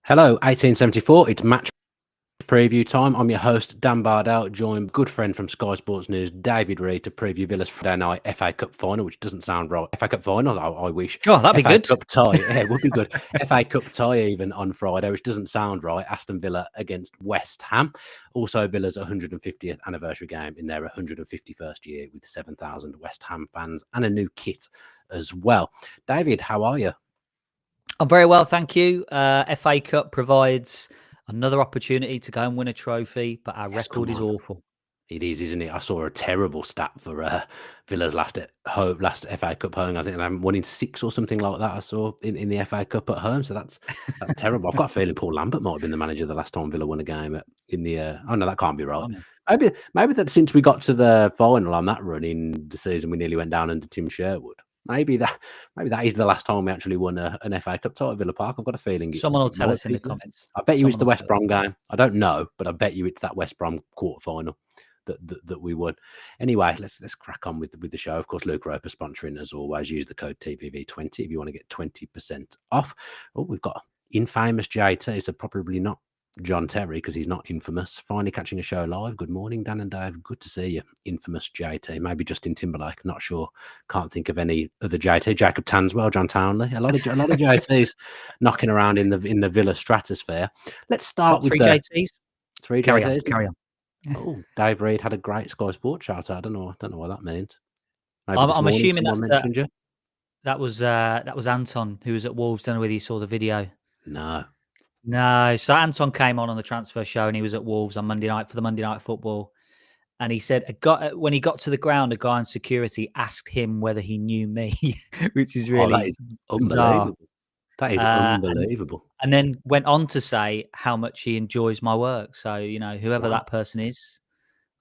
Hello, 1874. It's match preview time. I'm your host, Dan Bardell, joined by good friend from Sky Sports News, David Reid, to preview Villa's Friday night FA Cup final, which doesn't sound right. FA Cup final, I wish. Oh, that'd be FA good. Cup tie, yeah, it would be good. FA Cup tie even on Friday, which doesn't sound right. Aston Villa against West Ham. Also, Villa's 150th anniversary game in their 151st year with 7,000 West Ham fans and a new kit as well. David, how are you? I'm very well, thank you. FA Cup provides another opportunity to go and win a trophy, but our record is awful. It is, isn't it? I saw a terrible stat for Villa's last FA Cup home. I think they're 1 in 6 or something like that. I saw in the FA Cup at home. So that's terrible. I've got a feeling Paul Lambert might have been the manager the last time Villa won a game in the. Oh no, that can't be right. Maybe that since we got to the final on that run in the season, we nearly went down under Tim Sherwood. Maybe that is the last time we actually won an FA Cup title at Villa Park. I've got a feeling. Someone will tell us in the comments. I bet you it's the West Brom game. I don't know, but I bet you it's that West Brom quarter final that we won. Anyway, let's crack on with the show. Of course, Luke Roper sponsoring as always. Use the code TVV20 if you want to get 20% off. Oh, we've got infamous JT, so probably not John Terry because he's not infamous. Finally catching a show live. Good morning, Dan and Dave. Good to see you, infamous JT. Maybe Justin Timberlake. Not sure. Can't think of any other JT. Jacob Tanswell, John Townley. A lot of JTs knocking around in the Villa stratosphere. Let's start with three JTs. Three carry JTs. Carry on. Oh, Dave Reid had a great Sky Sports shout out. I don't know what that means. I'm assuming that was Anton who was at Wolves. Don't know whether you saw the video. No. So Anton came on the transfer show and he was at Wolves on Monday night for the Monday Night Football. And he said, when he got to the ground, a guy on security asked him whether he knew me, which is really that is unbelievable. That is unbelievable. And then went on to say how much he enjoys my work. So, whoever that person is,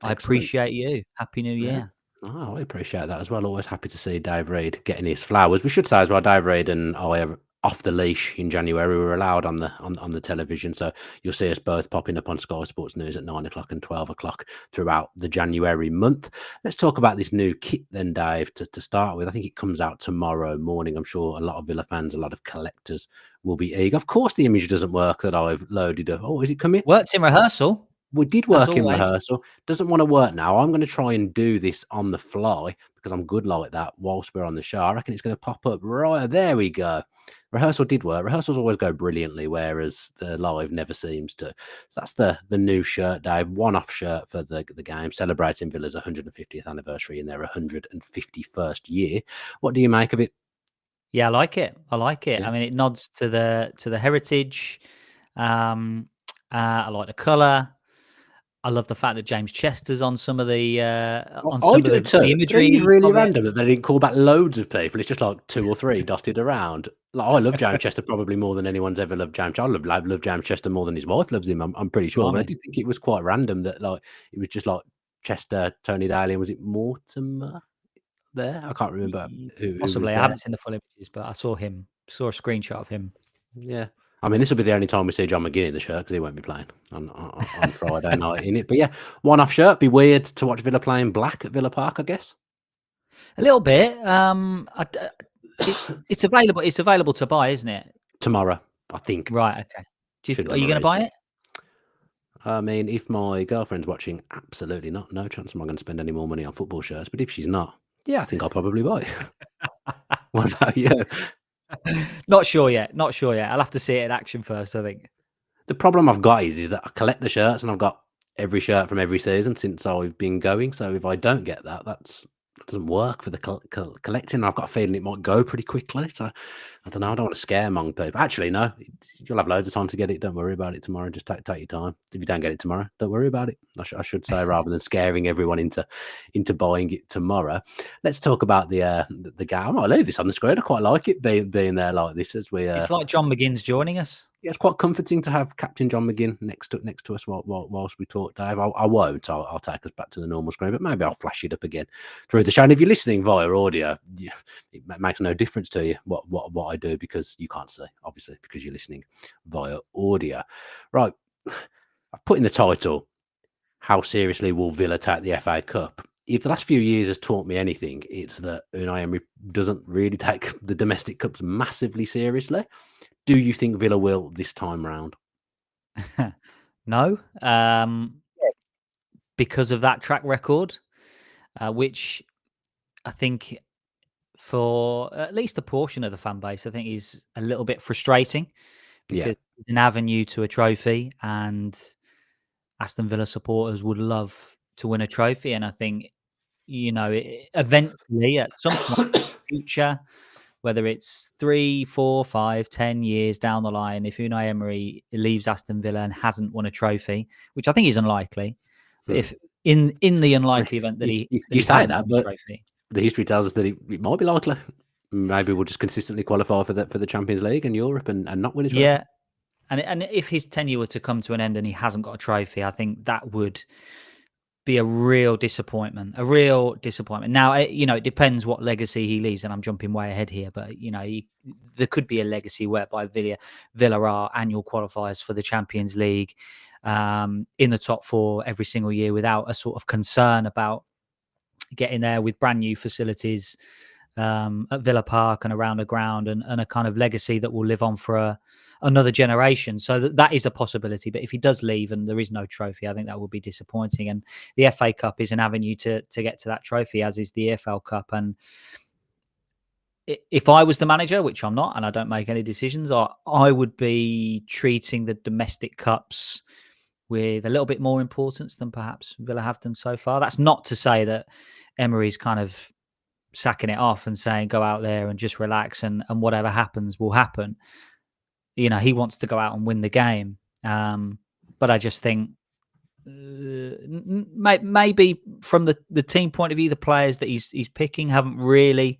I appreciate you. Happy New Year. Oh, I appreciate that as well. Always happy to see Dave Reid getting his flowers. We should say as well, Dave Reid and I are off the leash in January. We were allowed on the television, so you'll see us both popping up on Sky Sports News at 9 o'clock and 12 o'clock throughout the January month. Let's talk about this new kit then, Dave, to start with. I think it comes out tomorrow morning. I'm sure a lot of Villa fans, a lot of collectors will be eager. Of course, the image doesn't work that I've loaded up. Oh, is it coming? Worked in rehearsal. We did work in rehearsal. Doesn't want to work now. I'm going to try and do this on the fly because I'm good like that whilst we're on the show. I reckon it's going to pop up right there. We go. Rehearsal did work. Rehearsals always go brilliantly, whereas the live never seems to. So that's the new shirt, Dave. One-off shirt for the game, celebrating Villa's 150th anniversary in their 151st year. What do you make of it? Yeah, I like it. Yeah. I mean, it nods to the heritage. I like the colour. I love the fact that James Chester's on some of the the imagery. It's really random that they didn't call back loads of people. It's just like 2 or 3 dotted around. Like, I love James Chester probably more than anyone's ever loved James. I love James Chester more than his wife loves him. I'm pretty sure. But I did think it was quite random that like it was just like Chester, Tony Daly, and was it Mortimer there? I can't remember. Possibly. I haven't seen the full images, but I saw a screenshot of him. Yeah. I mean, this will be the only time we see John McGinn in the shirt because he won't be playing on Friday night in it. But yeah, one-off shirt. Be weird to watch Villa playing black at Villa Park, I guess. A little bit. It's available. It's available to buy, isn't it? Tomorrow, I think. Right. Okay. Are you going to buy it? I mean, if my girlfriend's watching, absolutely not. No chance am I going to spend any more money on football shirts. But if she's not, yeah, I think I'll probably buy it. What about you? Not sure yet. I'll have to see it in action first, I think. The problem I've got is that I collect the shirts and I've got every shirt from every season since I've been going. So if I don't get that doesn't work for the collecting. I've got a feeling it might go pretty quickly. So I don't know. I don't want to scare among people. Actually, no. You'll have loads of time to get it. Don't worry about it tomorrow. Just take your time. If you don't get it tomorrow, don't worry about it. I should say rather than scaring everyone into buying it tomorrow. Let's talk about the game. I might leave this on the screen. I quite like it being there like this as we. It's like John McGinn's joining us. Yeah, it's quite comforting to have Captain John McGinn next to us whilst we talk, Dave. I won't. I'll take us back to the normal screen, but maybe I'll flash it up again through the show. And if you're listening via audio, it makes no difference to you what I do because you can't see, obviously, because you're listening via audio. Right. I've put in the title, How Seriously Will Villa Take the FA Cup? If the last few years has taught me anything, it's that Unai Emery doesn't really take the domestic cups massively seriously. Do you think Villa will this time round? No, because of that track record, which I think for at least a portion of the fan base, I think is a little bit frustrating Yeah. because it's an avenue to a trophy, and Aston Villa supporters would love to win a trophy. And I think, eventually at some point in the future, whether it's 3, 4, 5, 10 years down the line, if Unai Emery leaves Aston Villa and hasn't won a trophy, which I think is unlikely, but if in the unlikely event that You he say hasn't that, won a but trophy, the history tells us that it might be likely. Maybe we'll just consistently qualify for the Champions League and Europe and not win a trophy. yeah. And if his tenure were to come to an end and he hasn't got a trophy, I think that would be a real disappointment. A real disappointment. Now, it depends what legacy he leaves, and I'm jumping way ahead here, but there could be a legacy whereby Villa are annual qualifiers for the Champions League, in the top four every single year without a sort of concern about getting there, with brand new facilities at Villa Park and around the ground, and a kind of legacy that will live on for another generation. So that is a possibility. But if he does leave and there is no trophy, I think that would be disappointing. And the FA Cup is an avenue to get to that trophy, as is the EFL Cup. And if I was the manager, which I'm not, and I don't make any decisions, I would be treating the domestic cups with a little bit more importance than perhaps Villa have done so far. That's not to say that Emery's kind of sacking it off and saying go out there and just relax, and whatever happens will happen. He wants to go out and win the game. But I just think maybe from the team point of view, the players that he's picking haven't really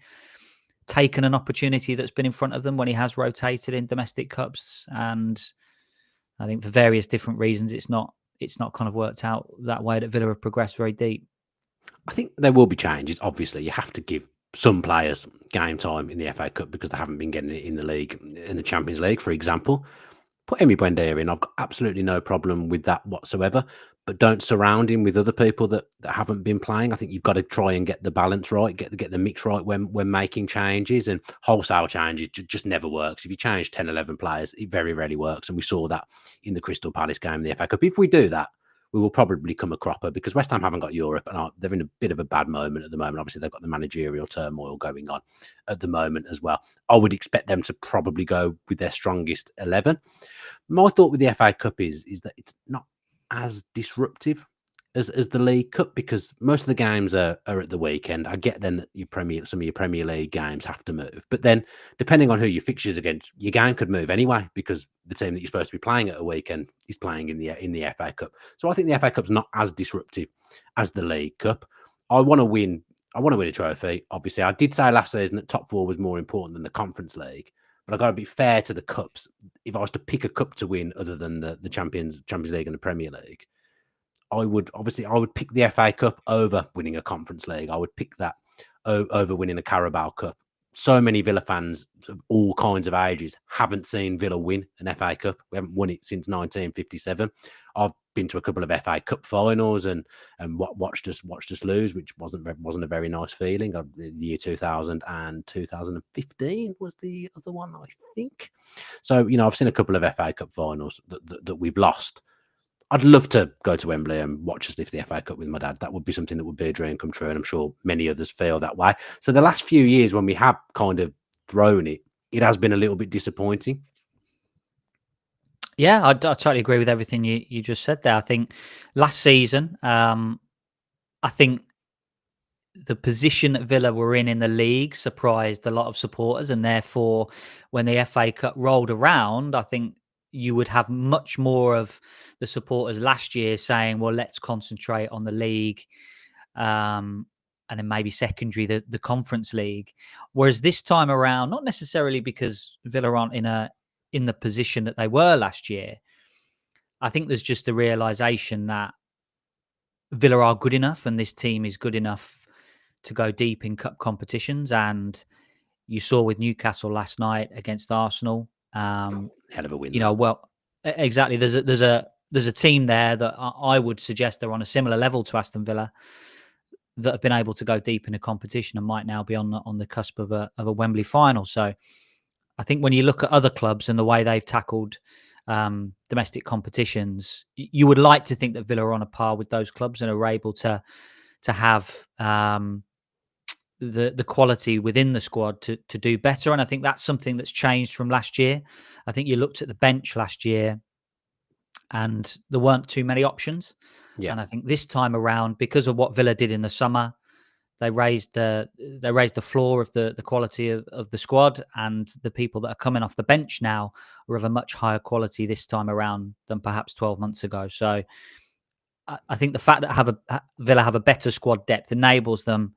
taken an opportunity that's been in front of them when he has rotated in domestic cups. And I think for various different reasons, it's not kind of worked out that way, that Villa have progressed very deep. I think there will be changes. Obviously, you have to give some players game time in the FA Cup because they haven't been getting it in the league, in the Champions League, for example. Put Emi Buendia in. I've got absolutely no problem with that whatsoever. But don't surround him with other people that haven't been playing. I think you've got to try and get the balance right, get the mix right when making changes. And wholesale changes just never works. If you change 10, 11 players, it very rarely works. And we saw that in the Crystal Palace game in the FA Cup. If we do that, we will probably come a cropper because West Ham haven't got Europe and they're in a bit of a bad moment at the moment. Obviously, they've got the managerial turmoil going on at the moment as well. I would expect them to probably go with their strongest 11. My thought with the FA Cup is that it's not as disruptive as the League Cup because most of the games are at the weekend. I get then that some of your Premier League games have to move, but then depending on who your fixtures against, your game could move anyway because the team that you're supposed to be playing at a weekend is playing in the FA Cup. So I think the FA Cup's not as disruptive as the League Cup. I want to win a trophy. Obviously, I did say last season that top four was more important than the Conference League, but I got to be fair to the cups. If I was to pick a cup to win other than the Champions League and the Premier League, I would pick the FA Cup over winning a Conference League. I would pick that over winning a Carabao Cup. So many Villa fans of all kinds of ages haven't seen Villa win an FA Cup. We haven't won it since 1957. I've been to a couple of FA Cup finals and watched us lose, which wasn't a very nice feeling. The year 2000 and 2015 was the other one, I think. So I've seen a couple of FA Cup finals that we've lost. I'd love to go to Wembley and watch us lift the FA Cup with my dad. That would be something that would be a dream come true, and I'm sure many others feel that way. So the last few years when we have kind of thrown it, it has been a little bit disappointing. Yeah, I totally agree with everything you just said there. I think last season, I think the position that Villa were in the league surprised a lot of supporters, and therefore, when the FA Cup rolled around, I think you would have much more of the supporters last year saying, "Well, let's concentrate on the league." And then maybe secondary the Conference League. Whereas this time around, not necessarily because Villa aren't in the position that they were last year, I think there's just the realization that Villa are good enough and this team is good enough to go deep in cup competitions. And you saw with Newcastle last night against Arsenal. Hell of a win. Well, exactly. There's a team there that I would suggest they're on a similar level to Aston Villa, that have been able to go deep in a competition and might now be on the cusp of a Wembley final. So I think when you look at other clubs and the way they've tackled domestic competitions, you would like to think that Villa are on a par with those clubs and are able to have the quality within the squad to do better. And I think that's something that's changed from last year. I think you looked at the bench last year and there weren't too many options. Yeah. And I think this time around, because of what Villa did in the summer, they raised the floor of the quality of the squad, and the people that are coming off the bench now are of a much higher quality this time around than perhaps 12 months ago. So I think the fact that Villa have a better squad depth enables them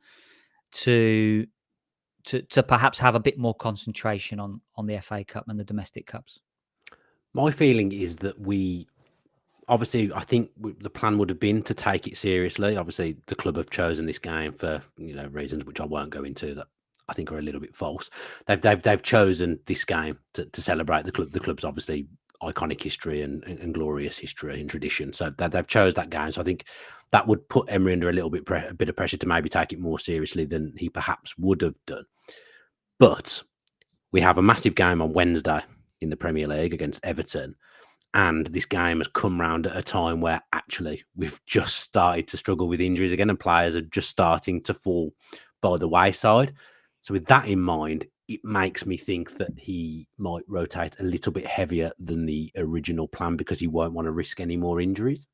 to perhaps have a bit more concentration on the FA Cup and the domestic cups. My feeling is that obviously, I think the plan would have been to take it seriously. Obviously, the club have chosen this game for reasons which I won't go into that I think are a little bit false. They've chosen this game to celebrate the club. The club's obviously iconic history and glorious history and tradition. So they've chose that game. So I think that would put Emery under a little bit of pressure to maybe take it more seriously than he perhaps would have done. But we have a massive game on Wednesday in the Premier League against Everton. And this game has come round at a time where actually we've just started to struggle with injuries again and players are just starting to fall by the wayside. So with that in mind, it makes me think that he might rotate a little bit heavier than the original plan because he won't want to risk any more injuries.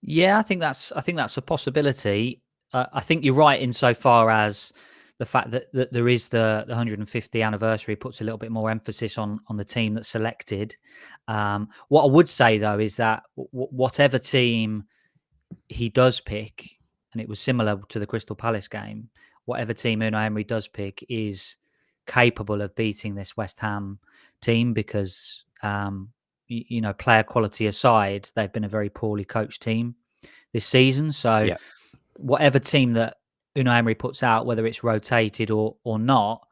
Yeah, I think that's a possibility. I think you're right insofar as the fact that there is the 150th anniversary puts a little bit more emphasis on the team that's selected. What I would say though is that whatever team he does pick, and it was similar to the Crystal Palace game, whatever team Unai Emery does pick is capable of beating this West Ham team because player quality aside, they've been a very poorly coached team this season. So whatever team that Unai Emery puts out, whether it's rotated or not,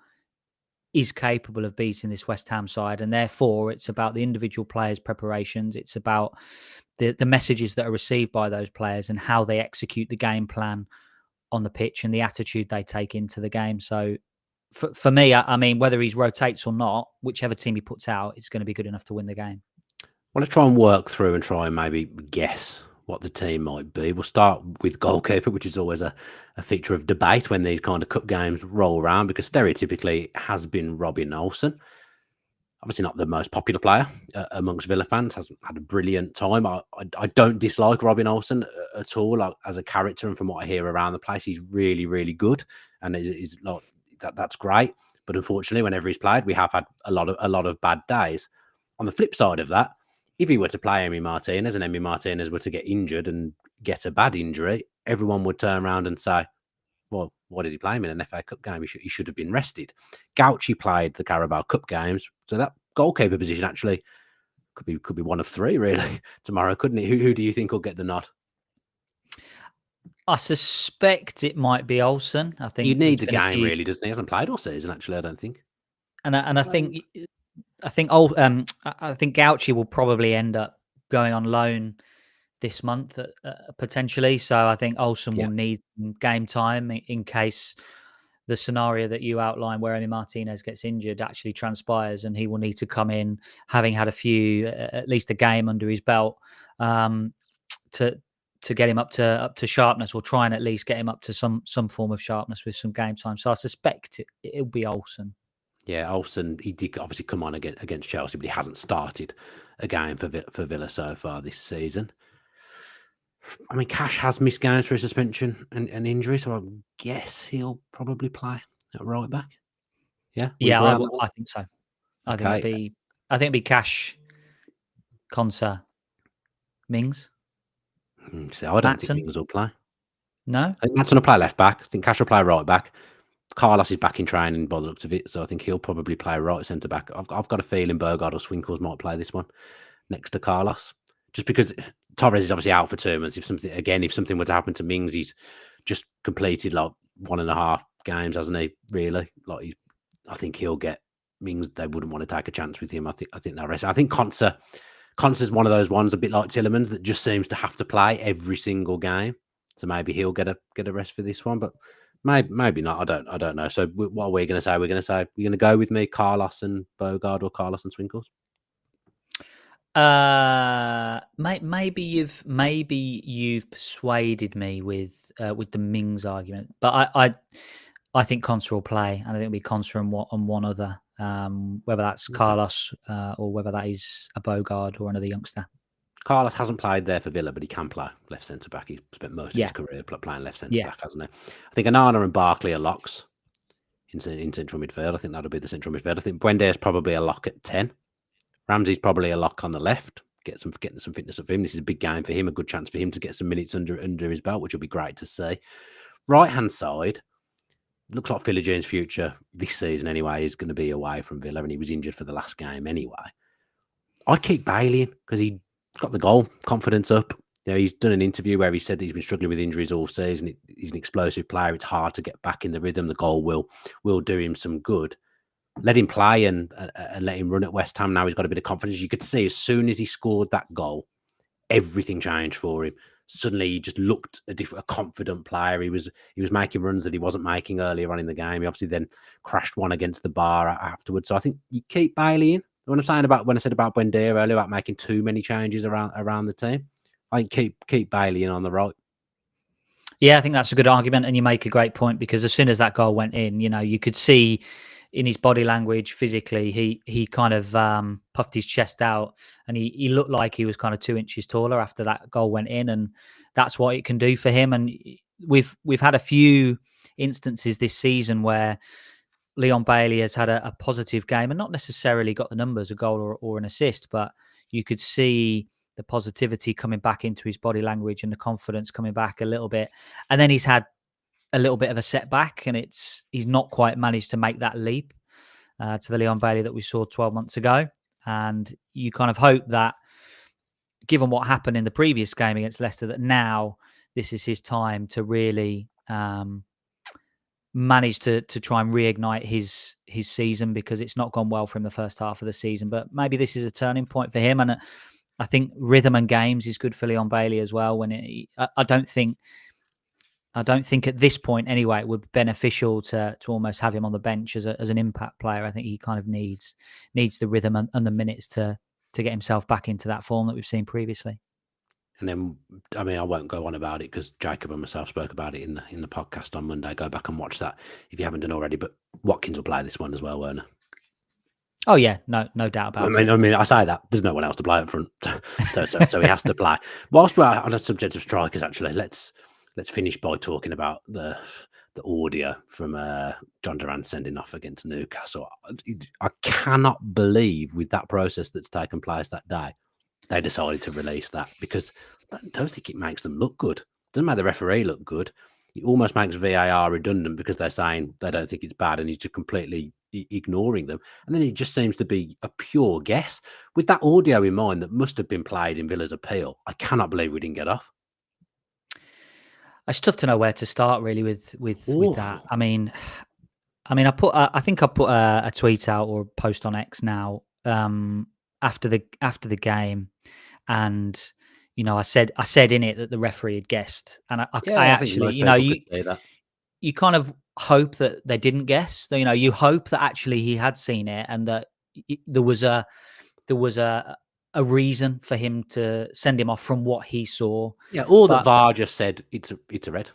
is capable of beating this West Ham side. And therefore, it's about the individual players' preparations. It's about the messages that are received by those players and how they execute the game plan on the pitch and the attitude they take into the game. So for me, I mean, whether he rotates or not, whichever team he puts out, it's going to be good enough to win the game. Well, let's try and work through and try and maybe guess what the team might be. We'll start with goalkeeper, which is always a feature of debate when these kind of cup games roll around, because stereotypically it has been Robin Olsen. Obviously not the most popular player amongst Villa fans, hasn't had a brilliant time. I don't dislike Robin Olsen at all as a character, and from what I hear around the place, he's really, really good, and he's like that's great. But unfortunately, whenever he's played, we have had a lot of bad days. On the flip side of that, if he were to play Emi Martinez and Emi Martinez were to get injured and get a bad injury, everyone would turn around and say, well, why did he play him in an FA Cup game? He should have been rested. Gauchi played the Carabao Cup games, so that goalkeeper position actually could be one of three really tomorrow, couldn't it? Who do you think will get the nod? I suspect it might be Olsen. I think he needs a game, really, doesn't he? He hasn't played all season, actually, I don't think. And I think I think Gauchi will probably end up going on loan this month potentially. So I think Olsen will need game time in case the scenario that you outlined where Emi Martinez gets injured actually transpires, and he will need to come in having had at least a game under his belt to get him up to sharpness, or try and at least get him up to some form of sharpness with some game time. So I suspect it'll be Olsen. Yeah, Olsen, he did obviously come on against Chelsea, but he hasn't started a game for Villa so far this season. I mean, Cash has missed games for suspension and injury, so I guess he'll probably play at right back. Yeah, I think so. I think it'd be Cash, Konsa, Mings. So I don't think Mings will play. No, I think Maatsen will play left back. I think Cash will play right back. Carlos is back in training by the looks of it, so I think he'll probably play right centre back. I've got a feeling Bergard or Swinkles might play this one next to Carlos, just because Torres is obviously out for 2 months. If something were to happen to Mings, he's just completed like 1.5 games, hasn't he? Really, I think he'll get Mings. They wouldn't want to take a chance with him. I think they'll rest. I think Konsa's one of those ones, a bit like Tielemans, that just seems to have to play every single game. So maybe he'll get a rest for this one, but Maybe not. I don't know. So what are we going to say? We're going to say you're going to go with me, Carlos and Bogard, or Carlos and Swinkles. Maybe you've persuaded me with the Mings argument, but I think Conser will play, and I think it'll be Conser and one other, whether that's Carlos or whether that is a Bogard or another youngster. Carlos hasn't played there for Villa, but he can play left centre back. He spent most of his career playing left centre back, hasn't he? I think Onana and Barkley are locks in central midfield. I think that'll be the central midfield. I think Buendier's probably a lock at 10. Ramsey's probably a lock on the left. Getting some fitness of him. This is a big game for him, a good chance for him to get some minutes under his belt, which will be great to see. Right hand side, looks like Philly Jones' future this season anyway is going to be away from Villa, and he was injured for the last game anyway. I'd keep Bailey in because he's got the goal, confidence up. You know, he's done an interview where he said that he's been struggling with injuries all season. He's an explosive player. It's hard to get back in the rhythm. The goal will do him some good. Let him play and let him run at West Ham. Now he's got a bit of confidence. You could see as soon as he scored that goal, everything changed for him. Suddenly he just looked a confident player. He was making runs that he wasn't making earlier on in the game. He obviously then crashed one against the bar afterwards. So I think you keep Bailey in. When I said about Buendia earlier about making too many changes around the team, I think keep Bailey in on the right. Yeah, I think that's a good argument, and you make a great point because as soon as that goal went in, you know, you could see in his body language, physically, he kind of puffed his chest out, and he looked like he was kind of 2 inches taller after that goal went in, and that's what it can do for him. And we've had a few instances this season where Leon Bailey has had a positive game and not necessarily got the numbers, a goal or an assist, but you could see the positivity coming back into his body language and the confidence coming back a little bit. And then he's had a little bit of a setback, and he's not quite managed to make that leap to the Leon Bailey that we saw 12 months ago. And you kind of hope that, given what happened in the previous game against Leicester, that now this is his time to really manage to try and reignite his season, because it's not gone well for him the first half of the season. But maybe this is a turning point for him, and I think rhythm and games is good for Leon Bailey as well. I don't think at this point anyway it would be beneficial to almost have him on the bench as an impact player. I think he kind of needs the rhythm and the minutes to get himself back into that form that we've seen previously. And then, I mean, I won't go on about it because Jacob and myself spoke about it in the podcast on Monday. Go back and watch that if you haven't done already. But Watkins will play this one as well, Werner. Oh yeah, no doubt about it. I mean, I say that there's no one else to play up front, so he has to play. Whilst we're on the subject of strikers, actually, let's finish by talking about the audio from John Duran sending off against Newcastle. I cannot believe with that process that's taken place that day, they decided to release that, because I don't think it makes them look good. It doesn't make the referee look good. It almost makes VAR redundant because they're saying they don't think it's bad and he's just completely ignoring them. And then it just seems to be a pure guess. With that audio in mind that must have been played in Villa's appeal, I cannot believe we didn't get off. It's tough to know where to start really with that. I mean, I think I put a tweet out or a post on X now after the game, and you know, I said in it that the referee had guessed, and I actually, you know, you kind of hope that they didn't guess. You know, you hope that actually he had seen it and that there was a reason for him to send him off from what he saw. Yeah, or that VAR just said it's a red.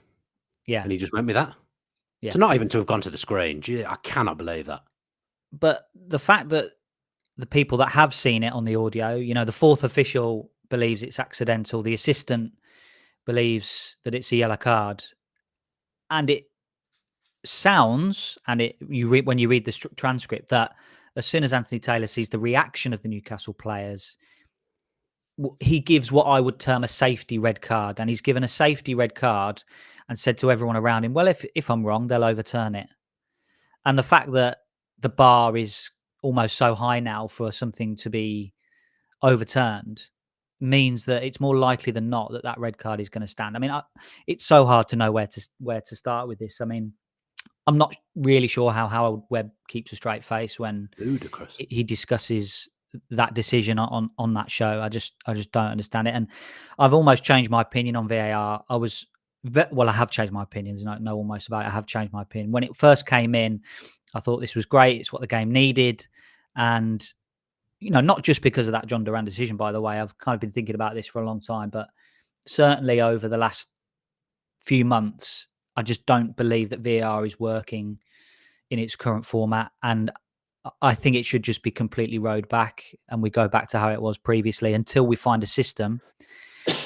Yeah, and he just went with that. Yeah, so not even to have gone to the screen. Gee, I cannot believe that. But the fact that the people that have seen it on the audio, you know, the fourth official believes it's accidental, the assistant believes that it's a yellow card, and it sounds, and when you read the transcript, that as soon as Anthony Taylor sees the reaction of the Newcastle players, he gives what I would term a safety red card, and he's given a safety red card and said to everyone around him, well, if I'm wrong, they'll overturn it. And the fact that the bar is almost so high now for something to be overturned means that it's more likely than not that red card is going to stand. I mean, it's so hard to know where to start with this. I mean, I'm not really sure how Howard Webb keeps a straight face when he discusses that decision on that show. I just don't understand it. And I've almost changed my opinion on VAR. I was Well, I have changed my opinions. I know almost about it. I have changed my opinion. When it first came in, I thought this was great. It's what the game needed. And, not just because of that John Duran decision, by the way. I've kind of been thinking about this for a long time, but certainly over the last few months, I just don't believe that VAR is working in its current format. And I think it should just be completely rowed back and we go back to how it was previously until we find a system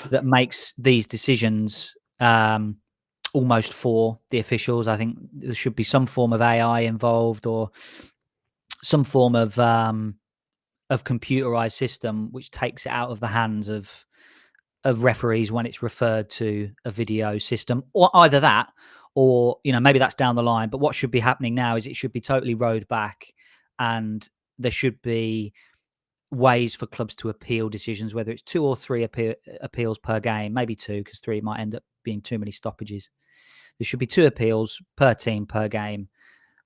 that makes these decisions almost for the officials. I think there should be some form of AI involved or some form of computerized system which takes it out of the hands of referees when it's referred to a video system, or either that, or maybe that's down the line. But what should be happening now is it should be totally rowed back, and there should be ways for clubs to appeal decisions, whether it's 2 or 3 appeals per game, maybe 2, because 3 might end up being too many stoppages. There should be 2 appeals per team per game,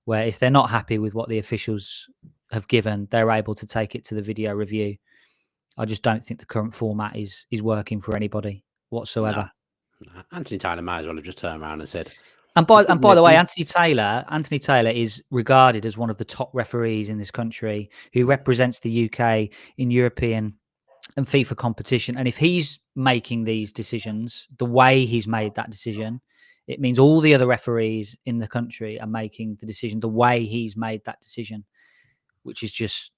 where if they're not happy with what the officials have given, they're able to take it to the video review. I just don't think the current format is working for anybody whatsoever. No. Anthony Taylor may as well have just turned around and said. And by the way, Anthony Taylor is regarded as one of the top referees in this country who represents the UK in European and FIFA competition. And if he's making these decisions the way he's made that decision, it means all the other referees in the country are making the decision the way he's made that decision, which is just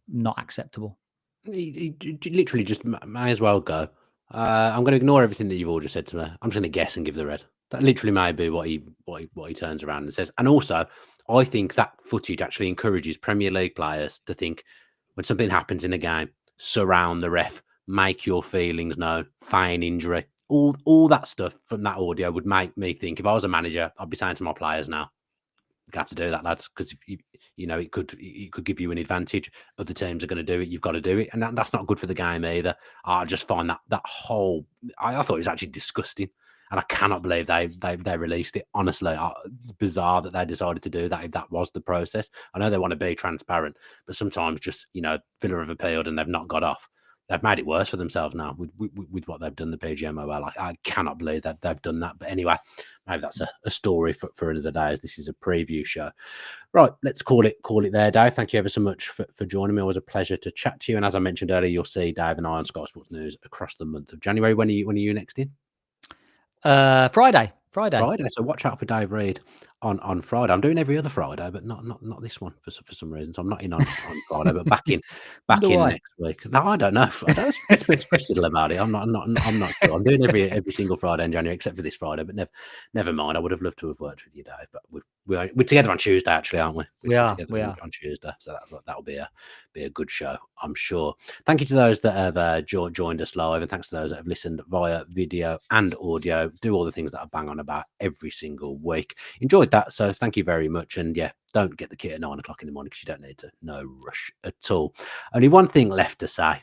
not acceptable. He literally just may as well go. I'm going to ignore everything that you've all just said to me. I'm just going to guess and give the red. That literally may be what he turns around and says. And also, I think that footage actually encourages Premier League players to think when something happens in a game, surround the ref, make your feelings known, feign injury. All that stuff from that audio would make me think, if I was a manager, I'd be saying to my players now, you have to do that, lads, because it could give you an advantage. Other teams are going to do it. You've got to do it, and that's not good for the game either. I just find that whole. I thought it was actually disgusting, and I cannot believe they released it. Honestly, it's bizarre that they decided to do that. If that was the process, I know they want to be transparent, but sometimes just Villa have appealed and they've not got off. They've made it worse for themselves now with what they've done, the PGMOL. I cannot believe that they've done that. But anyway, maybe that's a story for another day, as this is a preview show. Right, let's call it there, Dave. Thank you ever so much for joining me. It was a pleasure to chat to you. And as I mentioned earlier, you'll see Dave and I on Sky Sports News across the month of January. When are you next in? Friday. So watch out for Dave Reed on Friday. I'm doing every other Friday, but not this one for some reason. So I'm not in on Friday, but back in next week. No, I don't know. It's still about it. I'm not sure. I'm doing every single Friday in January except for this Friday. But never mind. I would have loved to have worked with you, Dave. But we're together on Tuesday, actually, aren't we? We are on Tuesday. So that'll be a good show, I'm sure. Thank you to those that have joined us live, and thanks to those that have listened via video and audio. Do all the things that I bang on about every single week. Enjoyed that, so thank you very much. And yeah, don't get the kit at 9 o'clock in the morning because you don't need to. No rush at all. Only one thing left to say.